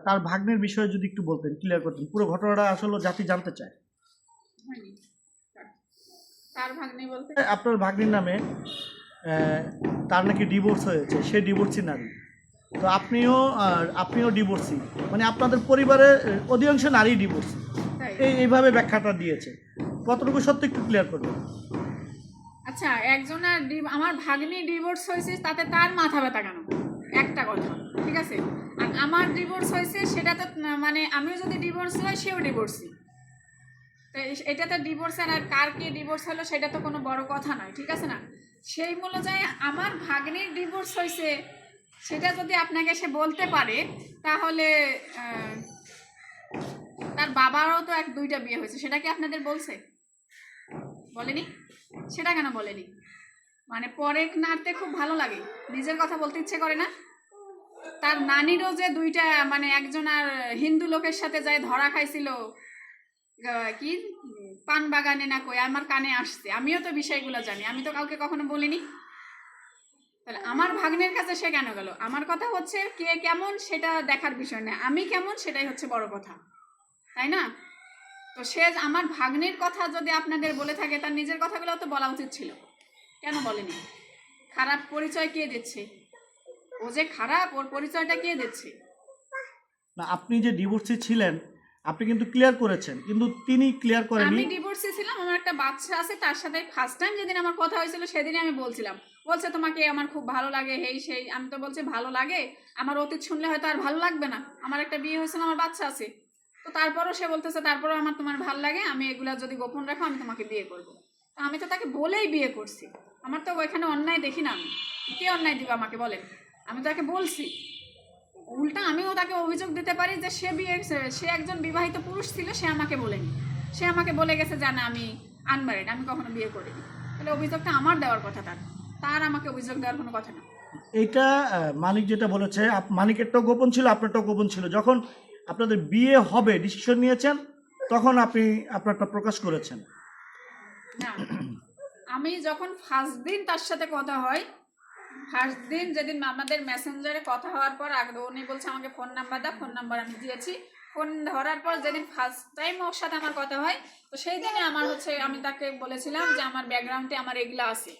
তার ভাগ্নের বিষয়ে যদি একটু বলতেন, ক্লিয়ার করতেন, পুরো ঘটনাটা আসলে জাতি জানতে চায়। তার ভাগ্নে বলতে আপনার ভাগ্নির নামে তার নাকি ডিভোর্স হয়েছে, সে ডিভোর্সি নারী, তো আপনিও ডিভোর্সি, মানে আপনাদের পরিবারের অধিকাংশ নারী ডিভোর্সি, এইভাবে ব্যাখ্যাটা দিয়েছে, কতটুকু সত্যি একটু ক্লিয়ার করবেন। আচ্ছা, একজনের আমার ভাগ্নি ডিভোর্স হয়েছে তাতে তার মাথা ব্যথা কেন? একটা কথা, ঠিক আছে। আর আমার ডিভোর্স হয়েছে সেটা তো মানে আমিও যদি ডিভোর্স হয় সেও ডিভোর্সি, তো এটাতে ডিভোর্স আর কার কে ডিভোর্স হলো সেটা তো কোনো বড় কথা নয়, ঠিক আছে না। সেই মূল্যে আমার ভাগ্নির ডিভোর্স হয়েছে সেটা যদি আপনাকে সে বলতে পারে, তাহলে তার বাবারও তো দুইটা বিয়ে হয়েছে, সেটা কি আপনাদের বলছে? বলেনি। সেটা কেন বলেনি? মানে পরে নাড়তে খুব ভালো লাগে, নিজের কথা বলতে ইচ্ছে করে না। তার নানিরও যে দুইটা, মানে একজন আর হিন্দু লোকের সাথে যায় ধরা খাইছিল, কি পান বাগানে না কই, আমার কানে আসছে, আমিও তো বিষয়গুলো জানি, আমি তো কাউকে কখনো বলিনি। তাহলে আমার ভাগ্নের কাছে সে কেন গেল? আমার কথা হচ্ছে কে কেমন সেটা দেখার বিষয় না, আমি কেমন সেটাই হচ্ছে বড় কথা, তাই না? তো সে আমার ভাগ্নের কথা যদি আপনাদের বলে থাকে, তার নিজের কথাগুলো তো বলা উচিত ছিল, কেন বলেনি? খারাপ পরিচয় কে দিচ্ছে? ও যে খারাপ, ওর পরিচয়টা কে দিচ্ছে? না, আপনি যে ডিভোর্সি ছিলেন আপনি কিন্তু ক্লিয়ার করেছেন, কিন্তু তিনি ক্লিয়ার করেনি। আমি ডিভোর্সি ছিলাম, আমার একটা বাচ্চা আছে, তার সাথে ফার্স্ট টাইম যেদিন আমার কথা হয়েছিল সেদিনই আমি বলছিলাম। বলছে তোমাকে আমার খুব ভালো লাগে, হেই সেই। আমি তো বলছি ভালো লাগে, আমার অতীত শুনলে হয়তো আর ভালো লাগবে না, আমার একটা বিয়ে হয়েছিল, আমার বাচ্চা আছে। তো তারপরও সে বলতেছে তারপরও আমার তোমার ভালো লাগে, আমি এগুলা যদি গোপন রাখো আমি তোমাকে বিয়ে করবো। তো আমি তো তাকে বলেই বিয়ে করছি, আমার তো ওইখানে অন্যায় দেখি না। আমি কে অন্যায় দিবে আমাকে বলেন? আমি তাকে বলছি। উল্টা আমিও তাকে অভিযোগ দিতে পারি যে সে একজন বিবাহিত পুরুষ ছিল, সে আমাকে বলেনি, সে আমাকে বলে গেছে জানা আমি আনম্যারিড, আমি কখনো বিয়ে করিনি। তাহলে অভিযোগটা আমার দেওয়ার কথা, তার আমাকে অভিযোগ দেওয়ার কোনো কথা না। এইটা মানিক যেটা বলেছে, মানিকেরটাও গোপন ছিল, আপনারটাও গোপন ছিল। যখন আপনাদের বিয়ে হবে ডিসিশন নিয়েছেন, তখন আপনি আপনারটা প্রকাশ করেছেন। না, আমি যখন ফার্স্ট দিন তার সাথে কথা হয়, ফার্স্ট দিন যেদিন আমাদের মেসেঞ্জারে কথা হওয়ার পর আগে উনি বলছে আমাকে ফোন নাম্বার দাও, ফোন নাম্বার আমি দিয়েছি। ফোন ধরার পর যেদিন ফার্স্ট টাইম ওর সাথে আমার কথা হয়, তো সেই দিনে আমার হচ্ছে আমি তাকে বলেছিলাম যে আমার ব্যাকগ্রাউন্ডে আমার এগুলা আছে,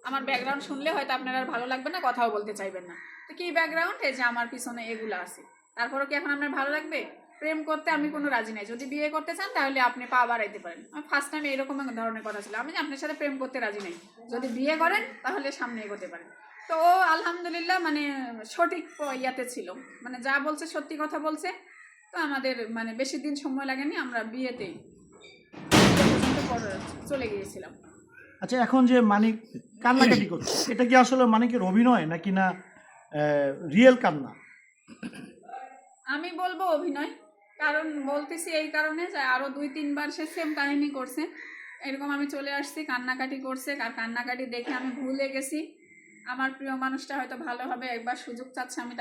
আমার ব্যাকগ্রাউন্ড শুনলে হয়তো আপনার আর ভালো লাগবে না, কথাও বলতে চাইবেন না। তো কি ব্যাকগ্রাউন্ড? এই যে আমার পিছনে এগুলো আছে। তারপরও কি এখন আপনার ভালো লাগবে? প্রেম করতে আমি কোনো রাজি নাই, যদি বিয়ে করতে চান তাহলে আপনি পা বাড়াইতে পারেন। আমি ফার্স্ট টাইম এরকম ধরনের কথা ছিল, আমি যে আপনার সাথে প্রেম করতে রাজি নাই, যদি বিয়ে করেন তাহলে সামনে এগোতে পারেন। তো ও আলহামদুলিল্লাহ মানে সঠিক ইয়াতে ছিল, মানে যা বলছে সত্যি কথা বলছে। তো আমাদের মানে বেশি দিন সময় লাগেনি, আমরা বিয়েতেই চলে গিয়েছিলাম। আচ্ছা, এখন যে মানিক কান্নাকাটি করছে, এটা কি আসলে মানিকের অভিনয় নাকি না রিয়েল কান্না? আমি বলবো অভিনয়, কারণ বলতেছি এই কারণে যে আরো 2-3 বার সে সেম কাহিনী করছে, এরকম আমি চলে আসছি, কান্নাকাটি করছে, আর কান্নাকাটি দেখে আমি ভুলে গেছি আমার প্রিয় মানুষটা হয়তো ভালো হবে, একবার সুযোগ চাচ্ছে আমি